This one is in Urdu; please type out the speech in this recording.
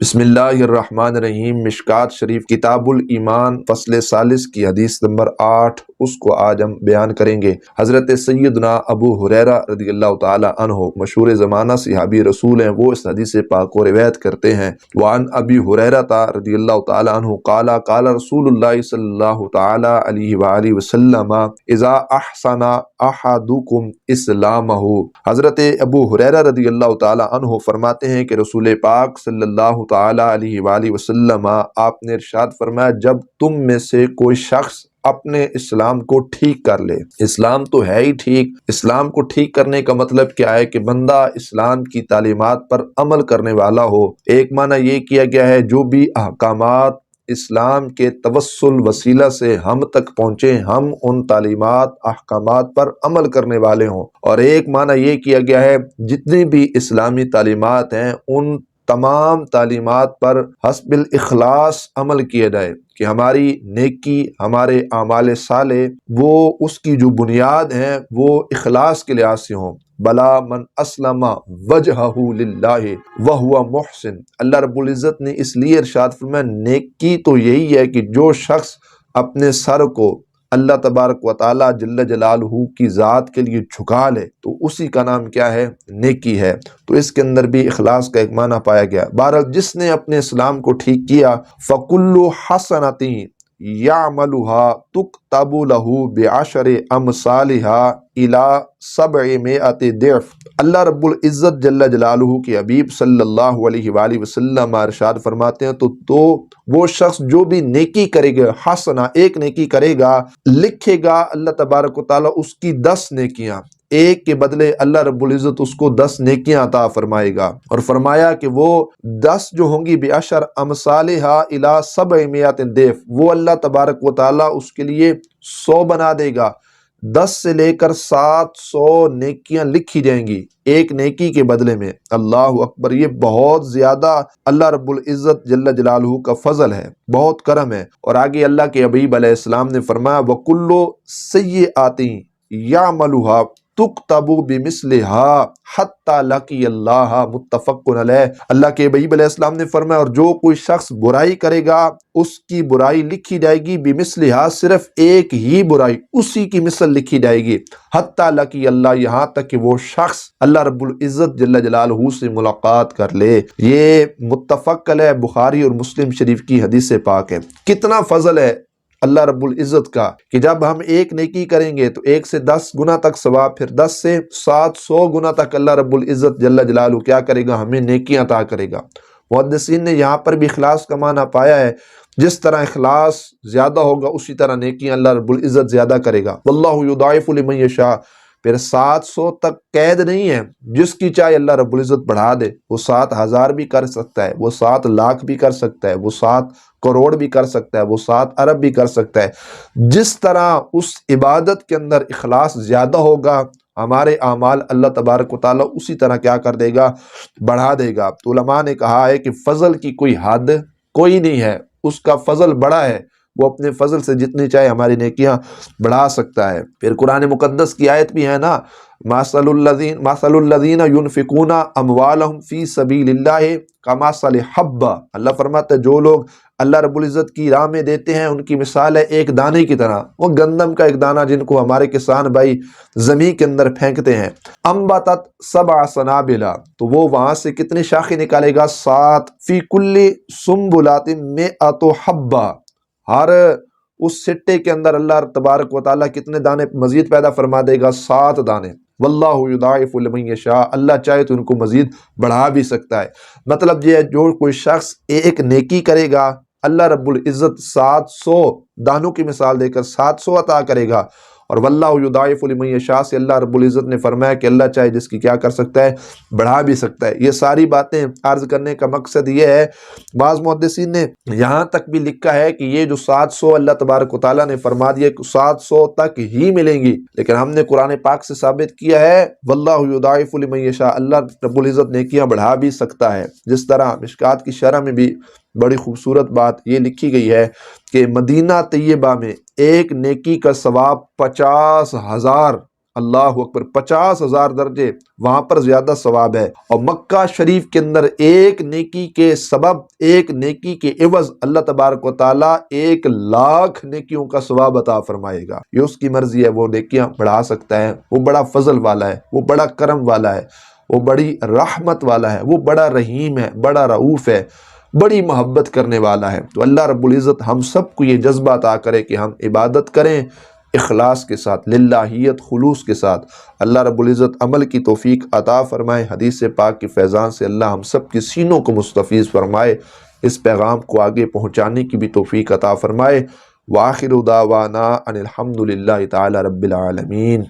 بسم اللہ الرحمن الرحیم۔ مشکات شریف کتاب الایمان فصل ثالث کی حدیث نمبر 8 اس کو آج ہم بیان کریں گے۔ حضرت سیدنا ابو ہریرہ رضی اللہ تعالی عنہ مشہور زمانہ صحابی رسول ہیں، وہ اس حدیث پاک کو روایت کرتے ہیں۔ وعن ابی ہریرہ رضی اللہ تعالی عنہ قال قال رسول اللہ صلی اللہ تعالی علیہ وآلہ وسلم اذا احسن احدکم اسلامہ۔ حضرت ابو ہریرہ رضی اللہ تعالی عنہ فرماتے ہیں کہ رسول پاک صلی اللہ تعالی علیہ وآلہ وسلم آپ نے ارشاد فرمایا، جب تم میں سے کوئی شخص اپنے اسلام کو ٹھیک کر لے۔ اسلام تو ہے ہی ٹھیک، اسلام کو ٹھیک کرنے کا مطلب کیا ہے کہ بندہ اسلام کی تعلیمات پر عمل کرنے والا ہو۔ ایک معنی یہ کیا گیا ہے جو بھی احکامات اسلام کے توسل وسیلہ سے ہم تک پہنچے، ہم ان تعلیمات احکامات پر عمل کرنے والے ہوں، اور ایک معنی یہ کیا گیا ہے جتنی بھی اسلامی تعلیمات ہیں ان تمام تعلیمات پر حسب الاخلاص عمل کیا جائے، کہ ہماری نیکی، ہمارے اعمال صالح وہ اس کی جو بنیاد ہیں وہ اخلاص کے لحاظ سے ہوں۔ بلا من اسلم وجہہ للہ وہو محسن۔ اللہ رب العزت نے اس لیے ارشاد فرمایا نیکی تو یہی ہے کہ جو شخص اپنے سر کو اللہ تبارک و تعالی جل جلالہ کی ذات کے لیے جھکا لے تو اسی کا نام کیا ہے؟ نیکی ہے۔ تو اس کے اندر بھی اخلاص کا ایک معنی پایا گیا۔ بہرحال جس نے اپنے اسلام کو ٹھیک کیا فَكُلُّ حَسَنَةٍ يَعْمَلُهَا تُكْتَبُ لَهُ بِعَشْرِ أَمْثَالِهَا إِلَى 700 ضعف۔ اللہ رب العزت جل جلالہ کے حبیب صلی اللہ علیہ وآلہ وسلم ارشاد فرماتے ہیں تو وہ شخص جو بھی نیکی کرے گا، حسنہ ایک نیکی کرے گا، لکھے گا اللہ تبارک و تعالیٰ اس کی 10 نیکیاں، ایک کے بدلے اللہ رب العزت اس کو 10 نیکیاں عطا فرمائے گا، اور فرمایا کہ وہ 10 جو ہوں گی بعشر امثالہا الی 700 ضعف، وہ اللہ تبارک و تعالیٰ اس کے لیے 100 بنا دے گا۔ 10 سے لے کر 700 نیکیاں لکھی جائیں گی ایک نیکی کے بدلے میں۔ اللہ اکبر، یہ بہت زیادہ اللہ رب العزت جل جلالہ کا فضل ہے، بہت کرم ہے۔ اور آگے اللہ کے حبیب علیہ السلام نے فرمایا وَكُلُّ سَيِّئَةٍ يَعْمَلُهَا تُكْتَبُ بِمِثْلِهَا حَتَّى لَقِيَ اللَّهَ متفق علیہ۔ اللہ کے حبیب علیہ السلام نے فرمایا اور جو کوئی شخص برائی کرے گا اس کی برائی لکھی جائے گی بِمِثْلِهَا، صرف ایک ہی برائی اسی کی مثل لکھی جائے گی، حَتَّى لَقِيَ اللَّهَ، یہاں تک کہ وہ شخص اللہ رب العزت جل جلالہ سے ملاقات کر لے۔ یہ متفق علیہ بخاری اور مسلم شریف کی حدیث پاک ہے۔ کتنا فضل ہے اللہ رب العزت کا کہ جب ہم ایک نیکی کریں گے تو 1 سے 10 گنا تک ثواب، پھر 10 سے 700 گنا تک اللہ رب العزت جل جلالہ کیا کرے گا؟ ہمیں نیکیاں عطا کرے گا۔ محدثین نے یہاں پر بھی اخلاص کا معنی پایا ہے، جس طرح اخلاص زیادہ ہوگا اسی طرح نیکیاں اللہ رب العزت زیادہ کرے گا۔ واللہ یضاعف لمن یشاء، پھر 700 تک قید نہیں ہے، جس کی چاہے اللہ رب العزت بڑھا دے، وہ 7,000 بھی کر سکتا ہے، وہ 7 لاکھ بھی کر سکتا ہے، وہ 7 کروڑ بھی کر سکتا ہے، وہ 7 ارب بھی کر سکتا ہے۔ جس طرح اس عبادت کے اندر اخلاص زیادہ ہوگا ہمارے اعمال اللہ تبارک و تعالیٰ اسی طرح کیا کر دے گا؟ بڑھا دے گا۔ تو علماء نے کہا ہے کہ فضل کی کوئی حد کوئی نہیں ہے، اس کا فضل بڑا ہے، وہ اپنے فضل سے جتنی چاہے ہماری نیکیاں بڑھا سکتا ہے۔ پھر قرآن مقدس کی آیت بھی ہے نا، مثل الذین ينفقون اموالهم فی سبیل اللہ کمثل حبہ، اللہ فرماتا ہے جو لوگ اللہ رب العزت کی راہ میں دیتے ہیں ان کی مثال ہے ایک دانے کی طرح، وہ گندم کا ایک دانہ جن کو ہمارے کسان بھائی زمین کے اندر پھینکتے ہیں۔ انبتت 7 سنابل، تو وہ وہاں سے کتنی شاخیں نکالے گا؟ 7، فی کل سنبلۃ 100 حبہ، ہر اس سٹے کے اندر اللہ تبارک و تعالیٰ کتنے دانے مزید پیدا فرما دے گا؟ 7 دانے۔ واللہ یضاعف لمن یشاء، اللہ چاہے تو ان کو مزید بڑھا بھی سکتا ہے۔ مطلب یہ ہے جو کوئی شخص ایک نیکی کرے گا اللہ رب العزت 700 دانوں کی مثال دے کر 700 عطا کرے گا، اور واللہ یضاعف لمن یشاء سے اللہ رب العزت نے فرمایا کہ اللہ چاہے جس کی کیا کر سکتا ہے؟ بڑھا بھی سکتا ہے۔ یہ ساری باتیں عرض کرنے کا مقصد یہ ہے، بعض محدثین نے یہاں تک بھی لکھا ہے کہ یہ جو 700 اللہ تبارک و تعالیٰ نے فرما دیا کہ 700 تک ہی ملیں گی، لیکن ہم نے قرآن پاک سے ثابت کیا ہے واللہ یضاعف لمن یشاء، اللہ رب العزت نیکیاں بڑھا بھی سکتا ہے۔ جس طرح مشکات کی شرح میں بھی بڑی خوبصورت بات یہ لکھی گئی ہے کہ مدینہ طیبہ میں ایک نیکی کا ثواب 50,000 اللہ اکبر 50,000 درجے وہاں پر زیادہ ثواب ہے۔ اور مکہ شریف کے اندر ایک نیکی کے سبب، ایک نیکی کے عوض اللہ تبارک و تعالیٰ 1,00,000 نیکیوں کا ثواب عطا فرمائے گا۔ یہ اس کی مرضی ہے، وہ نیکیاں بڑھا سکتا ہے، وہ بڑا فضل والا ہے، وہ بڑا کرم والا ہے، وہ بڑی رحمت والا ہے، وہ بڑا رحیم ہے، بڑا رؤوف ہے، بڑی محبت کرنے والا ہے۔ تو اللہ رب العزت ہم سب کو یہ جذبہ عطا کرے کہ ہم عبادت کریں اخلاص کے ساتھ، للہیت خلوص کے ساتھ۔ اللہ رب العزت عمل کی توفیق عطا فرمائے۔ حدیث پاک کی فیضان سے اللہ ہم سب کے سینوں کو مستفیض فرمائے، اس پیغام کو آگے پہنچانے کی بھی توفیق عطا فرمائے۔ وآخر دعوانا ان الحمد للہ تعالی رب العالمین۔